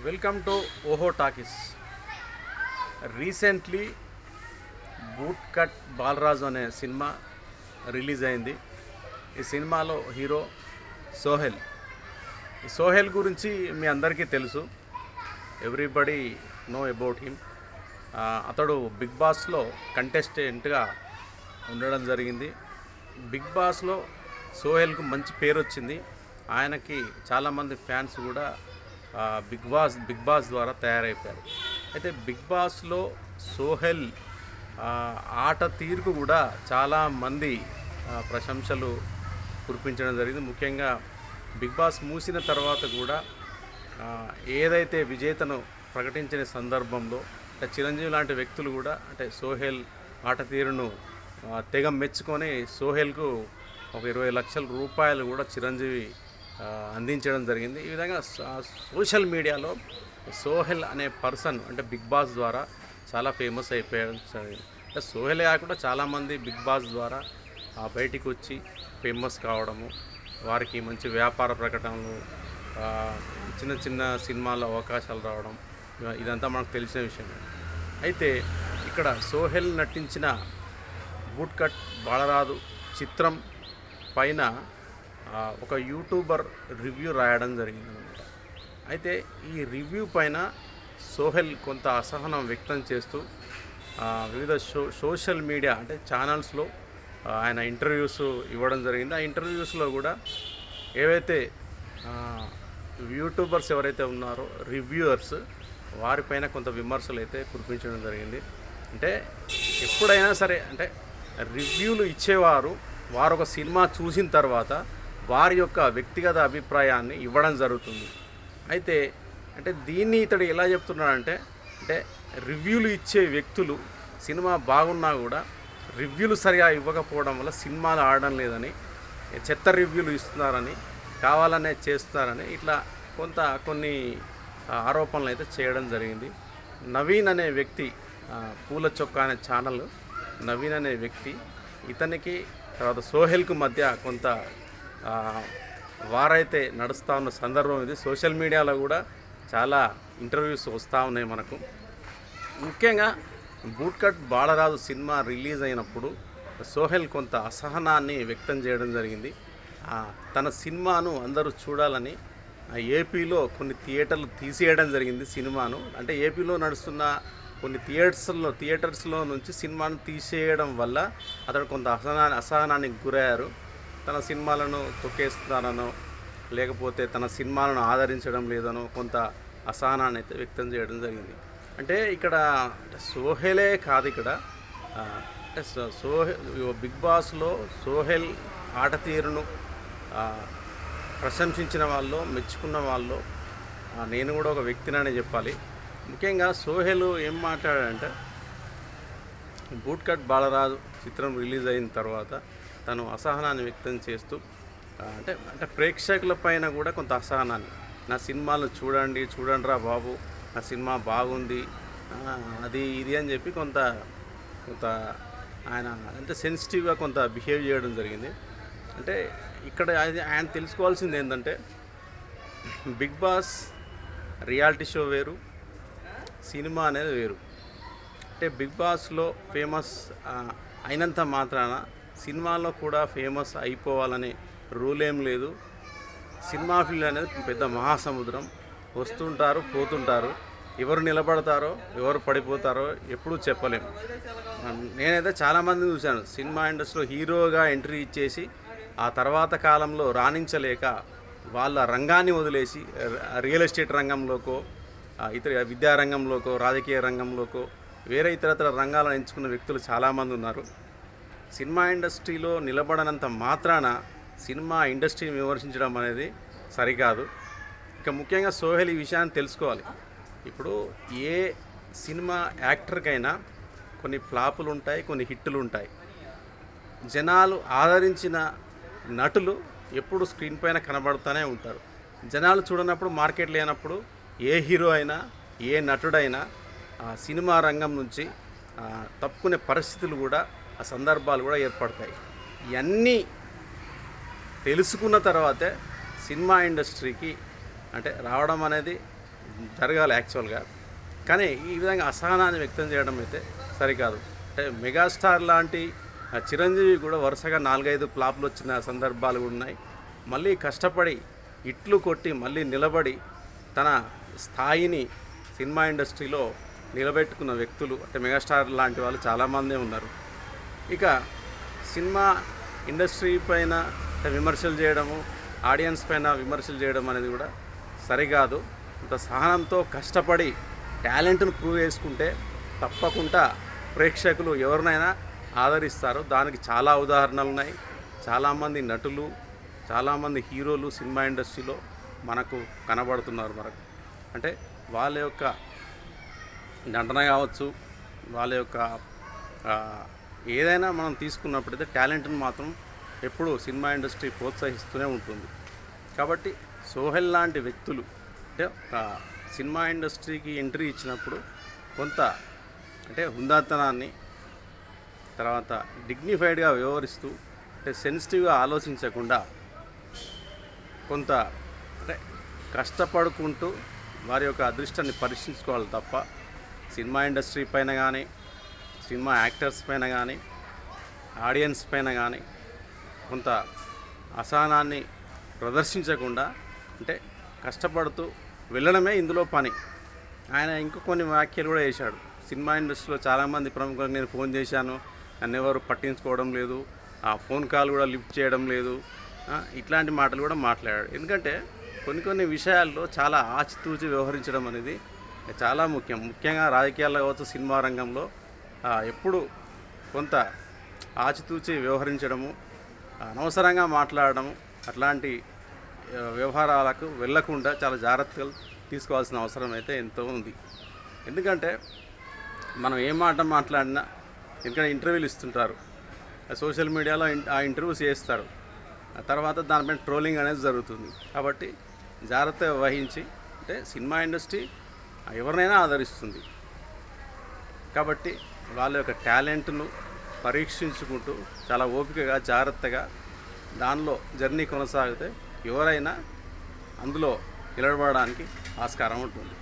Welcome to ఓహో talkies. Recently boot cut Balaraju అనే cinema release అయింది. ఈ సినిమాలో హీరో సోహెల్. ఈ సోహెల్ గురించి మీ అందరికీ తెలుసు, ఎవ్రీబడి నో అబౌట్ హిమ్. అతడు బిగ్ బాస్లో కంటెస్టెంట్గా ఉండడం జరిగింది. బిగ్ బాస్లో సోహెల్కు మంచి పేరు వచ్చింది. ఆయనకి చాలామంది ఫ్యాన్స్ కూడా బిగ్ బాస్ ద్వారా తయారైపోయారు. అయితే బిగ్ బాస్లో సోహెల్ ఆట తీరుకు కూడా చాలామంది ప్రశంసలు కురిపించడం జరిగింది. ముఖ్యంగా బిగ్ బాస్ మూసిన తర్వాత కూడా ఏదైతే విజేతను ప్రకటించిన సందర్భంలో అంటే చిరంజీవి లాంటి వ్యక్తులు కూడా అంటే సోహెల్ ఆట తీరును తెగ మెచ్చుకొని సోహెల్కు ఒక 20 లక్షల రూపాయలు కూడా చిరంజీవి అందించడం జరిగింది. ఈ విధంగా సోషల్ మీడియాలో సోహెల్ అనే పర్సన్ అంటే బిగ్ బాస్ ద్వారా చాలా ఫేమస్ అయిపోయాడు. అంటే సోహెల్ కాకుండా చాలామంది బిగ్ బాస్ ద్వారా బయటికి వచ్చి ఫేమస్ కావడము, వారికి మంచి వ్యాపార ప్రకటనలు, చిన్న చిన్న సినిమాల్లో అవకాశాలు రావడం, ఇదంతా మనకు తెలిసిన విషయమే. అయితే ఇక్కడ సోహెల్ నటించిన బూట్ కట్ బాలరాజు చిత్రం పైన ఒక యూట్యూబర్ రివ్యూ రాయడం జరిగిందనమాట. అయితే ఈ రివ్యూ పైన సోహెల్ కొంత అసహనం వ్యక్తం చేస్తూ వివిధ సోషల్ మీడియా అంటే ఛానల్స్లో ఆయన ఇంటర్వ్యూస్ ఇవ్వడం జరిగింది. ఆ ఇంటర్వ్యూస్లో కూడా ఏవైతే యూట్యూబర్స్ ఎవరైతే ఉన్నారో రివ్యూవర్స్ వారిపైన కొంత విమర్శలు అయితే కురిపించడం జరిగింది. అంటే ఎప్పుడైనా సరే అంటే రివ్యూలు ఇచ్చేవారు వారు ఒక సినిమా చూసిన తర్వాత వారి యొక్క వ్యక్తిగత అభిప్రాయాన్ని ఇవ్వడం జరుగుతుంది. అయితే అంటే దీన్ని ఇతడు ఎలా చెప్తున్నాడంటే అంటే రివ్యూలు ఇచ్చే వ్యక్తులు సినిమా బాగున్నా కూడా రివ్యూలు సరిగా ఇవ్వకపోవడం వల్ల సినిమాలు ఆడడం లేదని, చెత్త రివ్యూలు ఇస్తున్నారని, కావాలనే చేస్తున్నారని ఇట్లా కొన్ని ఆరోపణలు అయితే చేయడం జరిగింది. నవీన్ అనే వ్యక్తి, పూల చొక్కా అనే ఛానల్ నవీన్ అనే వ్యక్తి, ఇతనికి తర్వాత సోహెల్కు మధ్య కొంత వారైతే నడుస్తూ ఉన్న సందర్భం ఇది. సోషల్ మీడియాలో కూడా చాలా ఇంటర్వ్యూస్ వస్తూ ఉన్నాయి మనకు. ముఖ్యంగా boot cut Balaraju cinema release అయినప్పుడు సోహెల్ కొంత అసహనాన్ని వ్యక్తం చేయడం జరిగింది. తన సినిమాను అందరూ చూడాలని ఏపీలో కొన్ని థియేటర్లు తీసేయడం జరిగింది సినిమాను. అంటే ఏపీలో నడుస్తున్న కొన్ని థియేటర్స్లో నుంచి సినిమాను తీసేయడం వల్ల అతడు కొంత అసహనానికి గురయ్యారు. తన సినిమాలను తొక్కేస్తున్నారనో లేకపోతే తన సినిమాలను ఆదరించడం లేదనో కొంత అసహనాన్ని అయితే వ్యక్తం చేయడం జరిగింది. అంటే ఇక్కడ సోహెలే కాదు, ఇక్కడ బిగ్ బాస్లో సోహెల్ ఆట తీరును ప్రశంసించిన వాళ్ళు, మెచ్చుకున్న వాళ్ళు నేను కూడా ఒక వ్యక్తిననే చెప్పాలి. ముఖ్యంగా సోహెల్ ఏం మాట్లాడాడంటే బూట్ కట్ బాలరాజు చిత్రం రిలీజ్ అయిన తర్వాత తను అసహనాన్ని వ్యక్తం చేస్తూ అంటే ప్రేక్షకుల పైన కూడా కొంత అసహనాన్ని, నా సినిమాలు చూడండి రా బాబు, నా సినిమా బాగుంది అది ఇది అని చెప్పి కొంత ఆయన అంటే సెన్సిటివ్గా కొంత బిహేవ్ చేయడం జరిగింది. అంటే ఇక్కడ ఆయన తెలుసుకోవాల్సింది ఏంటంటే బిగ్ బాస్ రియాలిటీ షో వేరు, సినిమా అనేది వేరు. అంటే బిగ్ బాస్లో ఫేమస్ అయినంత మాత్రాన సినిమాలో కూడా ఫేమస్ అయిపోవాలనే రూల్ ఏం లేదు. సినిమా ఫీల్డ్ అనేది పెద్ద మహాసముద్రం, వస్తుంటారు పోతుంటారు, ఎవరు నిలబడతారో ఎవరు పడిపోతారో ఎప్పుడూ చెప్పలేము. నేనైతే చాలామందిని చూశాను సినిమా ఇండస్ట్రీలో హీరోగా ఎంట్రీ ఇచ్చేసి ఆ తర్వాత కాలంలో రాణించలేక వాళ్ళ రంగాన్ని వదిలేసి రియల్ ఎస్టేట్ రంగంలోకో, ఇతర విద్యారంగంలోకో, రాజకీయ రంగంలోకో, వేరే ఇతరతర రంగాలను ఎంచుకున్న వ్యక్తులు చాలామంది ఉన్నారు. సినిమా ఇండస్ట్రీలో నిలబడనంత మాత్రాన సినిమా ఇండస్ట్రీని విమర్శించడం అనేది సరికాదు. ఇక ముఖ్యంగా సోహెల్ ఈ విషయాన్ని తెలుసుకోవాలి. ఇప్పుడు ఏ సినిమా యాక్టర్కైనా కొన్ని ఫ్లాపులు ఉంటాయి, కొన్ని హిట్టులు ఉంటాయి. జనాలు ఆదరించిన నటులు ఎప్పుడు స్క్రీన్ పైన కనబడుతూనే ఉంటారు. జనాలు చూడనప్పుడు, మార్కెట్ లేనప్పుడు ఏ హీరో అయినా ఏ నటుడైనా సినిమా రంగం నుంచి తప్పుకునే పరిస్థితులు కూడా, ఆ సందర్భాలు కూడా ఏర్పడతాయి. ఇవన్నీ తెలుసుకున్న తర్వాతే సినిమా ఇండస్ట్రీకి అంటే రావడం అనేది జరగాలి యాక్చువల్గా. కానీ ఈ విధంగా అసహనాన్ని వ్యక్తం చేయడం అయితే సరికాదు. అంటే మెగాస్టార్ లాంటి చిరంజీవి కూడా వరుసగా 4-5 ఫ్లాప్లు వచ్చిన సందర్భాలు కూడా ఉన్నాయి. మళ్ళీ కష్టపడి ఇట్లు కొట్టి మళ్ళీ నిలబడి తన స్థాయిని సినిమా ఇండస్ట్రీలో నిలబెట్టుకున్న వ్యక్తులు అంటే మెగాస్టార్ లాంటి వాళ్ళు చాలామందే ఉన్నారు. ఇక సినిమా ఇండస్ట్రీ పైన విమర్శలు చేయడము, ఆడియన్స్ పైన విమర్శలు చేయడం అనేది కూడా సరికాదు. అంత సహనంతో కష్టపడి టాలెంట్ను ప్రూవ్ చేసుకుంటే తప్పకుండా ప్రేక్షకులు ఎవరినైనా ఆదరిస్తారు. దానికి చాలా ఉదాహరణలు ఉన్నాయి. చాలామంది నటులు, చాలామంది హీరోలు సినిమా ఇండస్ట్రీలో మనకు కనబడుతున్నారు. మనకు అంటే వాళ్ళ యొక్క నటన కావచ్చు, వాళ్ళ యొక్క ఏదైనా మనం తీసుకున్నప్పుడైతే టాలెంట్ని మాత్రం ఎప్పుడూ సినిమా ఇండస్ట్రీ ప్రోత్సహిస్తూనే ఉంటుంది. కాబట్టి సోహెల్ లాంటి వ్యక్తులు అంటే సినిమా ఇండస్ట్రీకి ఎంట్రీ ఇచ్చినప్పుడు కొంత అంటే హుందాతనాన్ని, తర్వాత డిగ్నిఫైడ్గా వ్యవహరిస్తూ అంటే సెన్సిటివ్గా ఆలోచించకుండా కొంత అంటే కష్టపడుకుంటూ వారి యొక్క అదృష్టాన్ని పరీక్షించుకోవాలి తప్ప సినిమా ఇండస్ట్రీ పైన కానీ, సినిమా యాక్టర్స్ పైన కానీ, ఆడియన్స్ పైన కానీ కొంత అసహనాన్ని ప్రదర్శించకుండా అంటే కష్టపడుతూ వెళ్ళడమే ఇందులో పని. ఆయన ఇంకో కొన్ని వ్యాఖ్యలు కూడా చేశాడు. సినిమా ఇండస్ట్రీలో చాలామంది ప్రముఖులకు నేను ఫోన్ చేశాను, నన్ను ఎవరు పట్టించుకోవడం లేదు, ఆ ఫోన్ కాల్ కూడా లిఫ్ట్ చేయడం లేదు, ఇట్లాంటి మాటలు కూడా మాట్లాడాడు. ఎందుకంటే కొన్ని విషయాల్లో చాలా ఆచితూచి వ్యవహరించడం అనేది చాలా ముఖ్యంగా రాజకీయాల్లో కావచ్చు, సినిమా రంగంలో ఎప్పుడు కొంత ఆచితూచి వ్యవహరించడము, అనవసరంగా మాట్లాడడము, అట్లాంటి వ్యవహారాలకు వెళ్ళకుండా చాలా జాగ్రత్తలు తీసుకోవాల్సిన అవసరం అయితే ఎంతో ఉంది. ఎందుకంటే మనం ఏ మాట మాట్లాడినా ఎందుకంటే ఇంటర్వ్యూలు ఇస్తుంటారు, సోషల్ మీడియాలో ఆ ఇంటర్వ్యూస్ చేస్తారు, ఆ తర్వాత దానిపైన ట్రోలింగ్ అనేది జరుగుతుంది. కాబట్టి జాగ్రత్త వహించి అంటే సినిమా ఇండస్ట్రీ ఎవరినైనా ఆదరిస్తుంది. కాబట్టి వాళ్ళ యొక్క టాలెంట్ను పరీక్షించుకుంటూ చాలా ఓపికగా జాగ్రత్తగా దానిలో జర్నీ కొనసాగితే ఎవరైనా అందులో నిలబడడానికి ఆస్కారం ఉంటుంది.